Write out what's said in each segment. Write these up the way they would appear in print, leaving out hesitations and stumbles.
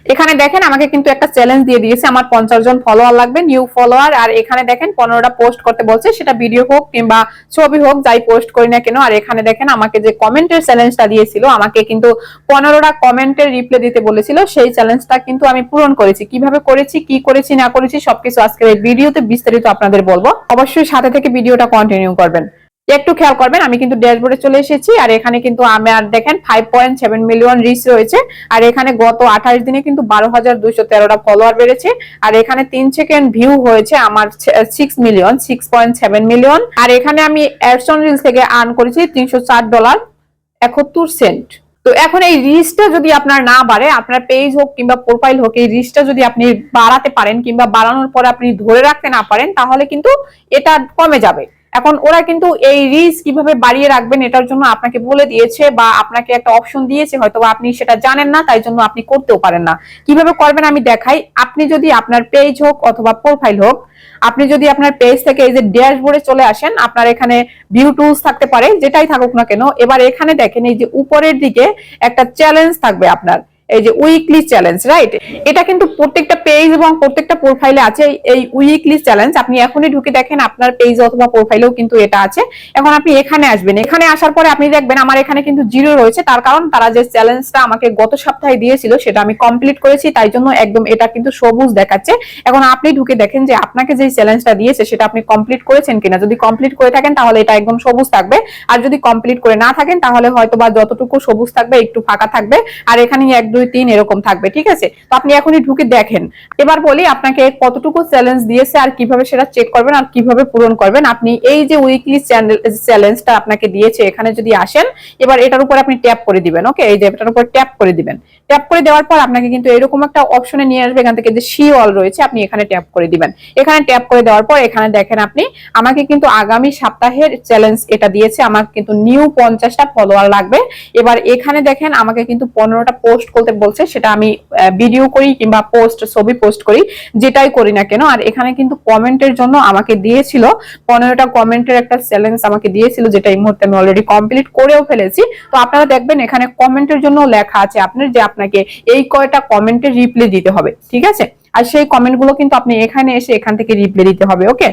এখানে দেখেন আমাকে কিন্তু একটা চ্যালেঞ্জ দিয়ে দিয়েছে, আমার 50 জন ফলোয়ার লাগবে, নিউ ফলোয়ার। আর এখানে দেখেন 15টা পোস্ট করতে বলছে, সেটা ভিডিও হোক কিংবা ছবি হোক, যাই পোস্ট করি না কেন। আর এখানে দেখেন আমাকে যে কমেন্টের চ্যালেঞ্জটা দিয়েছিল, আমাকে কিন্তু 15টা কমেন্টের রিপ্লাই দিতে বলেছিল, সেই চ্যালেঞ্জটা কিন্তু আমি পূরণ করেছি। কিভাবে করেছি, কি করেছি না করেছি সবকিছু আজকের এই ভিডিওতে বিস্তারিত আপনাদের বলবো। অবশ্যই সাথে থেকে ভিডিওটা কন্টিনিউ করবেন। একটু খেয়াল করবেন, আমি কিন্তু ড্যাশবোর্ডে চলে এসেছি। আর এখানে কিন্তু আমার দেখেন 5.7 মিলিয়ন রিচ রয়েছে। আর এখানে গত 28 দিনে কিন্তু 12,213টা ফলোয়ার বেড়েছে। আর এখানে 3 সেকেন্ড ভিউ হয়েছে আমার 6.7 মিলিয়ন। আর এখানে আমি অ্যাডস অন রিলস থেকে আর্ন করেছি $304.71। তো এখন এই রিচটা যদি আপনার না বাড়ে, আপনার পেজ হোক কিংবা প্রোফাইল হোক, এই রিচটা যদি আপনি বাড়াতে পারেন কিংবা বাড়ানোর পরে আপনি ধরে রাখতে না পারেন, তাহলে কিন্তু এটা কমে যাবে। এখন ওরা কিন্তু এই রিচ কিভাবে বাড়িয়ে রাখবেন এটার জন্য আপনাকে বলে দিয়েছে, বা আপনাকে একটা অপশন দিয়েছে, হয়তো আপনি সেটা জানেন না, তাই জন্য আপনি করতেও পারেন না। কিভাবে করবেন আমি দেখাই। আপনি যদি আপনার পেজ হোক অথবা প্রোফাইল হোক, আপনি যদি আপনার পেজ থেকে এই যে ড্যাশবোর্ডে চলে আসেন, আপনার এখানে ভিউ টুলস থাকতে পারে, যেটাই থাকুক না কেন। এবার এখানে দেখেন এই যে উপরের দিকে একটা চ্যালেঞ্জ থাকবে আপনার, এই যে উইকলি চ্যালেঞ্জ, রাইট? এটা কিন্তু প্রত্যেকটা পেজ এবং প্রত্যেকটা প্রোফাইলে আছে এই উইকলি চ্যালেঞ্জ। আপনি এখনই ঢুকে দেখেন আপনার পেজ অথবা প্রোফাইলেও কিন্তু এটা আছে। এখন আপনি এখানে আসবেন, এখানে আসার পরে আপনি দেখবেন আমার এখানে কিন্তু 0 রয়েছে। তার কারণ তারা যে চ্যালেঞ্জটা আমাকে গত সপ্তাহে দিয়েছিল সেটা আমি কমপ্লিট করেছি, তাই জন্য একদম এটা কিন্তু সবুজ দেখাচ্ছে। এখন আপনি ঢুকে দেখেন যে আপনাকে যে চ্যালেঞ্জটা দিয়েছে সেটা আপনি কমপ্লিট করেছেন কিনা। যদি কমপ্লিট করে থাকেন তাহলে এটা একদম সবুজ থাকবে, আর যদি কমপ্লিট করে না থাকেন তাহলে হয়তো বা যতটুকু সবুজ থাকবে একটু ফাঁকা থাকবে, আর এখানে 1 2 3 এরকম থাকবে, ঠিক আছে? তো আপনি এখনই ঢুকে দেখেন। এবার বলি আপনাকে কতটুকু চ্যালেঞ্জ দিয়েছে আর কিভাবে সেটা চেক করবেন আর কিভাবে পূরণ করবেন। আপনি এই যে উইকলি চ্যালেঞ্জটা আপনাকে দিয়েছে, এখানে যদি আসেন, এবার এটার উপর আপনি ট্যাপ করে দিবেন। ওকে, এই যে এটার উপর ট্যাপ করে দিবেন। ট্যাপ করে দেওয়ার পর আপনাকে কিন্তু এরকম একটা অপশনে নিয়ে আসবে, এখান থেকে যে সি অল রয়েছে আপনি এখানে ট্যাপ করে দিবেন। এখানে ট্যাপ করে দেওয়ার পর এখানে দেখেন আপনি আমাকে কিন্তু আগামী সপ্তাহের চ্যালেঞ্জ এটা দিয়েছে, আমার কিন্তু নিউ 50টা ফলোয়ার লাগবে। এবার এখানে দেখেন আমাকে কিন্তু 15টা পোস্ট করতে বলছে, সেটা আমি ভিডিও করি কিংবা পোস্ট ছবি পোস্ট করি, যেটাই করি না কেন। আর এখানে কিন্তু কমেন্টের জন্য আমাকে দিয়েছিল 15টা কমেন্টের একটা চ্যালেঞ্জ আমাকে দিয়েছিল, যেটা এই মুহূর্তে আমি অলরেডি কমপ্লিট করেও ফেলেছি। তো আপনারা দেখবেন এখানে কমেন্টের জন্য লেখা আছে আপনার যে আপনাকে এই কয়টা কমেন্টের রিপ্লাই দিতে হবে, ঠিক আছে? আর সেই কমেন্টগুলো কিন্তু আপনি এখানে এসে এখান থেকে রিপ্লাই দিতে হবে। ওকে,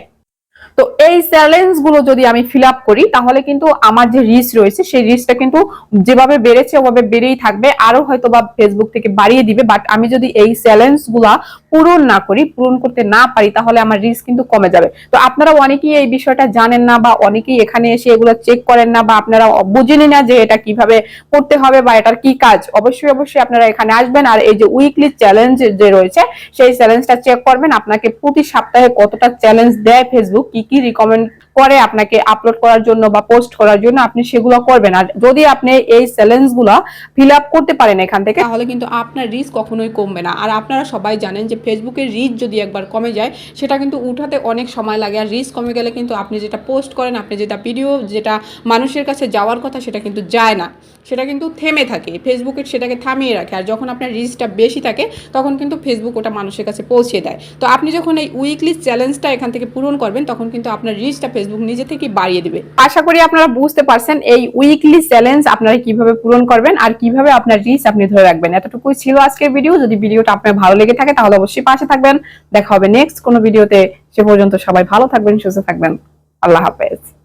তো এই চ্যালেঞ্জ গুলো যদি আমি ফিল আপ করি তাহলে কিন্তু আমার যে রিচ রয়েছে সেই রিচটা কিন্তু যেভাবে বেড়েছে ওভাবে বেড়েই থাকবে, আরো হয়তো বা ফেসবুক থেকে বাড়িয়ে দিবে। বাট আমি যদি এই চ্যালেঞ্জ গুলা পূরণ না করি, পূরণ করতে না পারি, তাহলে আমার রিচ কিন্তু কমে যাবে। তো আপনারা অনেকেই এই বিষয়টা জানেন না, বা অনেকেই এখানে এসে এগুলো চেক করেন না, বা আপনারা বুঝেনি না যে এটা কিভাবে করতে হবে বা এটার কি কাজ। অবশ্যই অবশ্যই আপনারা এখানে আসবেন, আর এই যে উইকলি চ্যালেঞ্জ যে রয়েছে সেই চ্যালেঞ্জটা চেক করবেন। আপনাকে প্রতি সপ্তাহে কতটা চ্যালেঞ্জ দেয় ফেসবুক, কি কি রিকমেন্ড করে আপনাকে আপলোড করার জন্য বা পোস্ট করার জন্য, আপনি সেগুলো করবেন। আর যদি আপনি এই চ্যালেঞ্জগুলো ফিল আপ করতে পারেন এখান থেকে, তাহলে কিন্তু আপনার রিচ কখনোই কমবে না। আর আপনারা সবাই জানেন যে ফেসবুকের রিচ যদি একবার কমে যায় সেটা কিন্তু উঠাতে অনেক সময় লাগে। আর রিচ কমে গেলে কিন্তু আপনি যেটা পোস্ট করেন, আপনি যেটা ভিডিও যেটা মানুষের কাছে যাওয়ার কথা সেটা কিন্তু যায় না, সেটা কিন্তু থেমে থাকে। ফেসবুকের সেটাকে থামিয়ে রাখে। আর যখন আপনার রিচটা বেশি থাকে তখন কিন্তু ফেসবুক ওটা মানুষের কাছে পৌঁছে দেয়। তো আপনি যখন এই উইকলি চ্যালেঞ্জটা এখান থেকে পূরণ করবেন তখন কিন্তু আপনার রিচটা ফেসবুক নিজে থেকেই বাড়িয়ে দিবে। আশা করি আপনারা বুঝতে পারছেন এই উইকলি চ্যালেঞ্জ আপনারা কিভাবে পূরণ করবেন আর কিভাবে আপনার রিচ আপনি ধরে রাখবেন। এতটুকুই ছিল আজকের ভিডিও। যদি ভিডিওটা আপনার ভালো লেগে থাকে তাহলে অবশ্যই পাশে থাকবেন। দেখা হবে নেক্সট কোনো ভিডিওতে। সে পর্যন্ত সবাই ভালো থাকবেন, সুস্থ থাকবেন। আল্লাহ হাফেজ।